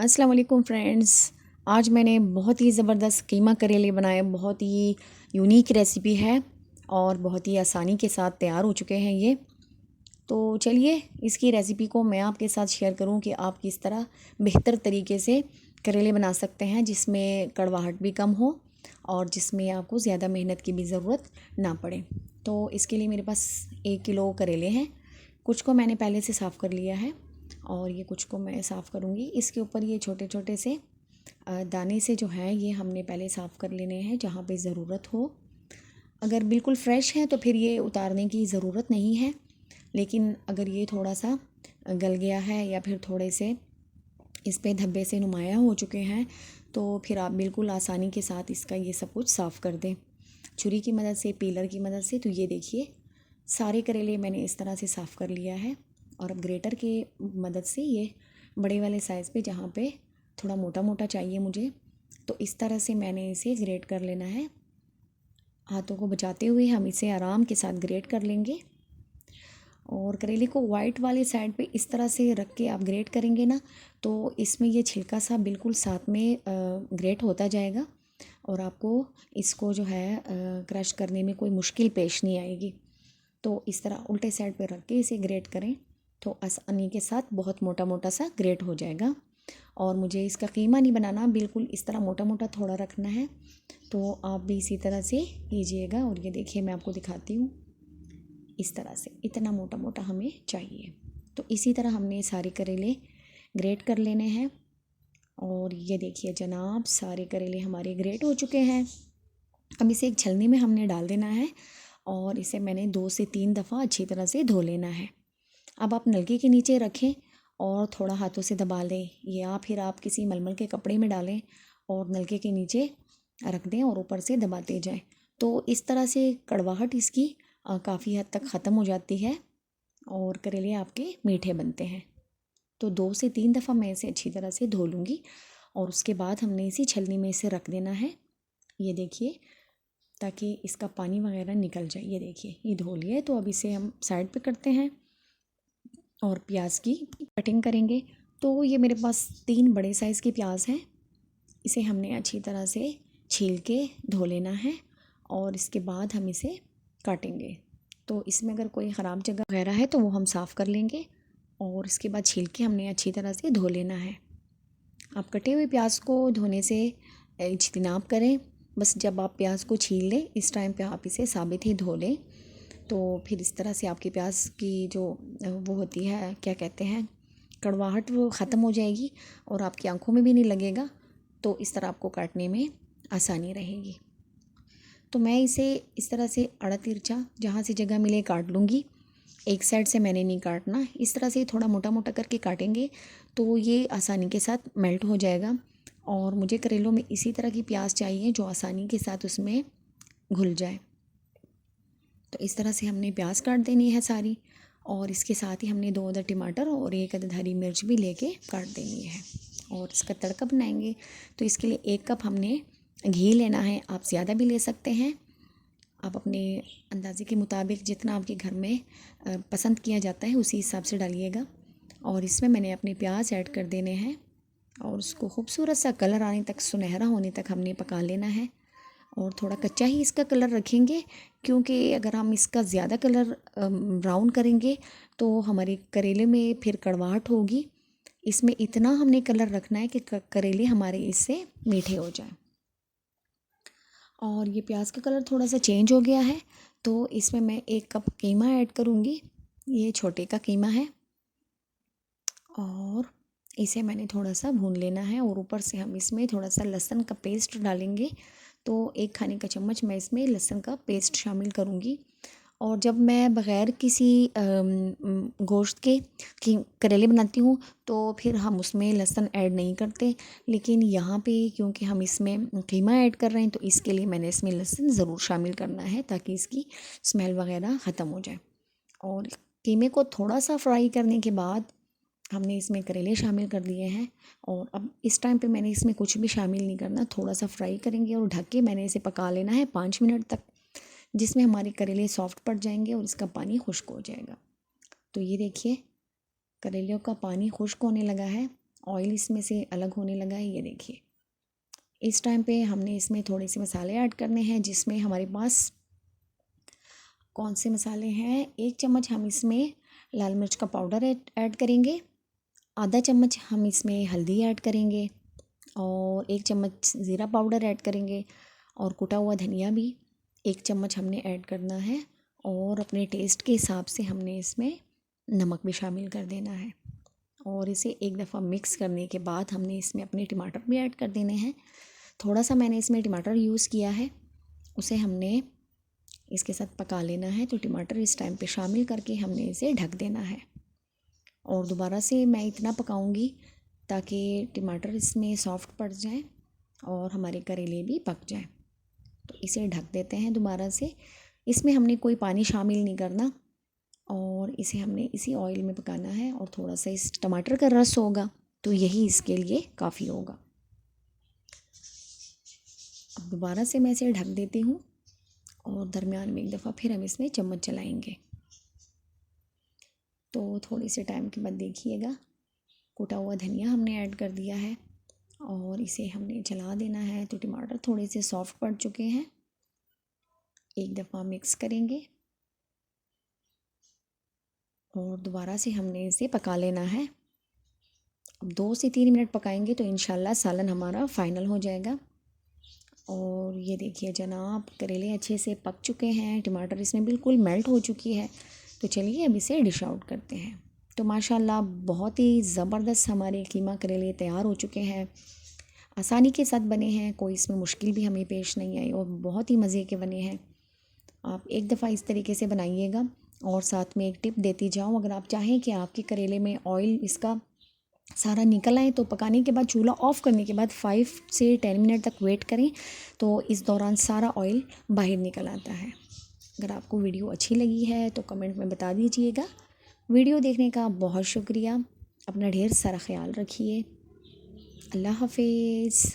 अस्सलाम वालेकुम फ्रेंड्स। आज मैंने बहुत ही ज़बरदस्त कीमा करेले बनाए। बहुत ही यूनिक रेसिपी है और बहुत ही आसानी के साथ तैयार हो चुके हैं ये। तो चलिए इसकी रेसिपी को मैं आपके साथ शेयर करूं कि आप किस तरह बेहतर तरीके से करेले बना सकते हैं जिसमें कड़वाहट भी कम हो और जिसमें आपको ज़्यादा मेहनत की भी ज़रूरत ना पड़े। तो इसके लिए मेरे पास 1 किलो करेले हैं। कुछ को मैंने पहले से साफ़ कर लिया है और ये कुछ को मैं साफ़ करूँगी। इसके ऊपर ये छोटे छोटे से दाने से जो है ये हमने पहले साफ़ कर लेने हैं जहाँ पे ज़रूरत हो। अगर बिल्कुल फ्रेश है तो फिर ये उतारने की ज़रूरत नहीं है, लेकिन अगर ये थोड़ा सा गल गया है या फिर थोड़े से इस पे धब्बे से नुमाया हो चुके हैं तो फिर आप बिल्कुल आसानी के साथ इसका ये सब कुछ साफ़ कर दें छुरी की मदद से, पीलर की मदद से। तो ये देखिए सारे करेले मैंने इस तरह से साफ़ कर लिया है और अब ग्रेटर के मदद से ये बड़े वाले साइज़ पे जहाँ पे थोड़ा मोटा मोटा चाहिए मुझे, तो इस तरह से मैंने इसे ग्रेट कर लेना है। हाथों को बचाते हुए हम इसे आराम के साथ ग्रेट कर लेंगे और करेले को वाइट वाले साइड पे इस तरह से रख के आप ग्रेट करेंगे ना तो इसमें ये छिलका सा बिल्कुल साथ में ग्रेट होता जाएगा और आपको इसको जो है क्रश करने में कोई मुश्किल पेश नहीं आएगी। तो इस तरह उल्टे साइड पे रख के इसे ग्रेट करें तो आसानी के साथ बहुत मोटा मोटा सा ग्रेट हो जाएगा। और मुझे इसका कीमा नहीं बनाना, बिल्कुल इस तरह मोटा मोटा थोड़ा रखना है। तो आप भी इसी तरह से कीजिएगा और ये देखिए मैं आपको दिखाती हूँ। इस तरह से इतना मोटा मोटा हमें चाहिए। तो इसी तरह हमने सारे करेले ग्रेट कर लेने हैं और ये देखिए जनाब सारे करेले हमारे ग्रेट हो चुके हैं। अब इसे एक छलनी में हमने डाल देना है और इसे मैंने 2 से 3 दफ़ा अच्छी तरह से धो लेना है। अब आप नलके के नीचे रखें और थोड़ा हाथों से दबा लें या फिर आप किसी मलमल के कपड़े में डालें और नलके के नीचे रख दें और ऊपर से दबाते जाएं। तो इस तरह से कड़वाहट इसकी काफ़ी हद तक ख़त्म हो जाती है और करेले आपके मीठे बनते हैं। तो 2 से 3 दफ़ा मैं इसे अच्छी तरह से धो लूँगी और उसके बाद हमने इसी छलनी में इसे रख देना है। ये देखिए ताकि इसका पानी वगैरह निकल जाए। ये देखिए ये धो लिया है। तो अब इसे हम साइड पे करते हैं और प्याज की कटिंग करेंगे। तो ये मेरे पास 3 बड़े साइज़ के प्याज हैं। इसे हमने अच्छी तरह से छील के धो लेना है और इसके बाद हम इसे काटेंगे। तो इसमें अगर कोई ख़राब जगह वगैरह है तो वो हम साफ़ कर लेंगे और इसके बाद छील के हमने अच्छी तरह से धो लेना है। आप कटे हुए प्याज को धोने से इज्तिनाब करें। बस जब आप प्याज को छील लें इस टाइम पे आप इसे साबित ही धो लें तो फिर इस तरह से आपके प्याज की जो वो होती है क्या कहते हैं कड़वाहट, वो ख़त्म हो जाएगी और आपकी आंखों में भी नहीं लगेगा। तो इस तरह आपको काटने में आसानी रहेगी। तो मैं इसे इस तरह से आड़ा तिरछा जहाँ से जगह मिले काट लूँगी। एक साइड से मैंने नहीं काटना, इस तरह से थोड़ा मोटा मोटा करके काटेंगे तो ये आसानी के साथ मेल्ट हो जाएगा। और मुझे करेलों में इसी तरह की प्याज चाहिए जो आसानी के साथ उसमें घुल जाए। तो इस तरह से हमने प्याज काट देनी है सारी और इसके साथ ही हमने 2 अदद टमाटर और 1 अदद हरी मिर्च भी लेके काट देनी है और इसका तड़का बनाएंगे। तो इसके लिए 1 कप हमने घी लेना है। आप ज़्यादा भी ले सकते हैं, आप अपने अंदाज़े के मुताबिक जितना आपके घर में पसंद किया जाता है उसी हिसाब से डालिएगा। और इसमें मैंने अपने प्याज ऐड कर देने हैं और उसको खूबसूरत सा कलर आने तक, सुनहरा होने तक हमने पका लेना है। और थोड़ा कच्चा ही इसका कलर रखेंगे क्योंकि अगर हम इसका ज़्यादा कलर ब्राउन करेंगे तो हमारे करेले में फिर कड़वाहट होगी। इसमें इतना हमने कलर रखना है कि करेले हमारे इससे मीठे हो जाएं। और ये प्याज का कलर थोड़ा सा चेंज हो गया है तो इसमें मैं 1 कप कीमा ऐड करूँगी। ये छोटे का कीमा है और इसे मैंने थोड़ा सा भून लेना है और ऊपर से हम इसमें थोड़ा सा लहसुन का पेस्ट डालेंगे। तो 1 खाने का चम्मच मैं इसमें लहसुन का पेस्ट शामिल करूँगी। और जब मैं बग़ैर किसी गोश्त के करेले बनाती हूँ तो फिर हम उसमें लहसुन ऐड नहीं करते, लेकिन यहाँ पे क्योंकि हम इसमें कीमा ऐड कर रहे हैं तो इसके लिए मैंने इसमें लहसुन ज़रूर शामिल करना है ताकि इसकी स्मेल वगैरह ख़त्म हो जाए। और कीमे को थोड़ा सा फ्राई करने के बाद हमने इसमें करेले शामिल कर दिए हैं और अब इस टाइम पे मैंने इसमें कुछ भी शामिल नहीं करना, थोड़ा सा फ्राई करेंगे और ढक के मैंने इसे पका लेना है 5 मिनट तक, जिसमें हमारे करेले सॉफ्ट पड़ जाएंगे और इसका पानी खुश्क हो जाएगा। तो ये देखिए करेलियों का पानी खुश्क होने लगा है ऑयल इसमें से अलग होने लगा है, ये देखिए। इस टाइम पे हमने इसमें थोड़े से मसाले ऐड करने हैं, जिसमें हमारे पास कौन से मसाले हैं। 1 चम्मच हम इसमें लाल मिर्च का पाउडर ऐड करेंगे, आधा चम्मच हम इसमें हल्दी ऐड करेंगे और 1 चम्मच ज़ीरा पाउडर ऐड करेंगे और कुटा हुआ धनिया भी 1 चम्मच हमने ऐड करना है और अपने टेस्ट के हिसाब से हमने इसमें नमक भी शामिल कर देना है। और इसे एक दफ़ा मिक्स करने के बाद हमने इसमें अपने टमाटर भी ऐड कर देने हैं। थोड़ा सा मैंने इसमें टमाटर यूज़ किया है, उसे हमने इसके साथ पका लेना है। तो टमाटर इस टाइम पे शामिल करके हमने इसे ढक देना है और दोबारा से मैं इतना पकाऊंगी ताकि टमाटर इसमें सॉफ्ट पड़ जाए और हमारे करेले भी पक जाए। तो इसे ढक देते हैं दोबारा से। इसमें हमने कोई पानी शामिल नहीं करना और इसे हमने इसी ऑयल में पकाना है और थोड़ा सा इस टमाटर का रस होगा तो यही इसके लिए काफ़ी होगा। अब दोबारा से मैं इसे ढक देती हूँ और दरमियान में एक दफ़ा फिर हम इसमें चम्मच चलाएंगे। तो थोड़े से टाइम के बाद देखिएगा कुटा हुआ धनिया हमने ऐड कर दिया है और इसे हमने चला देना है। तो टमाटर थोड़े से सॉफ्ट पड़ चुके हैं, एक दफ़ा मिक्स करेंगे और दोबारा से हमने इसे पका लेना है। अब 2 से 3 मिनट पकाएंगे तो इंशाल्लाह सालन हमारा फ़ाइनल हो जाएगा। और ये देखिए जनाब, करेले अच्छे से पक चुके हैं, टमाटर इसमें बिल्कुल मेल्ट हो चुकी है। तो चलिए अब इसे डिश आउट करते हैं। तो माशाल्लाह बहुत ही ज़बरदस्त हमारे कीमा करेले तैयार हो चुके हैं, आसानी के साथ बने हैं, कोई इसमें मुश्किल भी हमें पेश नहीं आई और बहुत ही मज़े के बने हैं। आप एक दफ़ा इस तरीके से बनाइएगा। और साथ में एक टिप देती जाऊँ, अगर आप चाहें कि आपके करेले में ऑयल इसका सारा निकल आए तो पकाने के बाद चूल्हा ऑफ़ करने के बाद 5 से 10 मिनट तक वेट करें, तो इस दौरान सारा ऑयल बाहर निकल आता है। अगर आपको वीडियो अच्छी लगी है तो कमेंट में बता दीजिएगा। वीडियो देखने का बहुत शुक्रिया। अपना ढेर सारा ख्याल रखिए। अल्लाह हाफिज़।